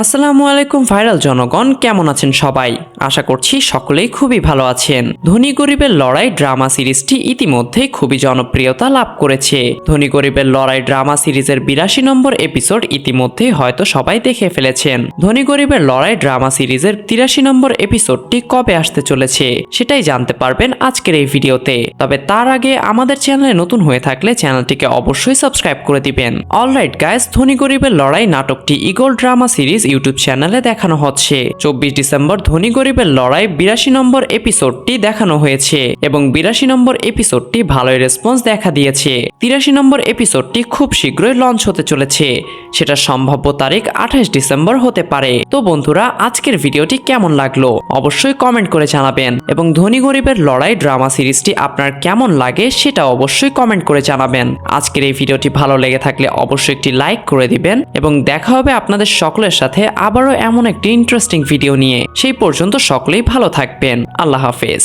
আসসালামু আলাইকুম ভাইরাল জনগণ, কেমন আছেন সবাই? আশা করছি সকলেই খুবই ভালো আছেন। ধনী গরিবের লড়াই ড্রামা সিরিজটি ইতিমধ্যেই খুবই জনপ্রিয়তা লাভ করেছে। ধনী গরিবের লড়াই ড্রামা সিরিজের 82 নম্বর এপিসোড ইতিমধ্যেই হয়তো সবাই দেখে ফেলেছেন। ধনী গরিবের লড়াই ড্রামা সিরিজের 83 নম্বর এপিসোডটি কবে আসতে চলেছে সেটাই জানতে পারবেন আজকের এই ভিডিওতে। তবে তার আগে আমাদের চ্যানেলে নতুন হয়ে থাকলে চ্যানেলটিকে অবশ্যই সাবস্ক্রাইব করে দিবেন। অলরাইট গাইস, ধনী গরিবের লড়াই নাটকটি ইগল ড্রামা সিরিজ ইউটিউব চ্যানেলে দেখানো হচ্ছে। 24 ডিসেম্বর ধনী গরিবের লড়াই 82 নম্বর এপিসোডটি দেখানো হয়েছে এবং 82 নম্বর এপিসোডটি ভালোই রেসপন্স দেখা দিয়েছে। 83 নম্বর এপিসোডটি খুব শীঘ্রই লঞ্চ হতে চলেছে, সেটা সম্ভাব্য তারিখ 28 ডিসেম্বর হতে পারে। তো বন্ধুরা, আজকের ভিডিওটি কেমন লাগলো অবশ্যই কমেন্ট করে জানাবেন এবং ধনী গরিবের লড়াই ড্রামা সিরিজটি আপনার কেমন লাগে সেটা অবশ্যই কমেন্ট করে জানাবেন। আজকের এই ভিডিওটি ভালো লেগে থাকলে অবশ্যই একটি লাইক করে দিবেন এবং দেখা হবে আপনাদের সকলের সাথে আবারও এমন একটি ইন্টারেস্টিং ভিডিও নিয়ে। সেই পর্যন্ত সকলেই ভালো থাকবেন। আল্লাহ হাফেজ।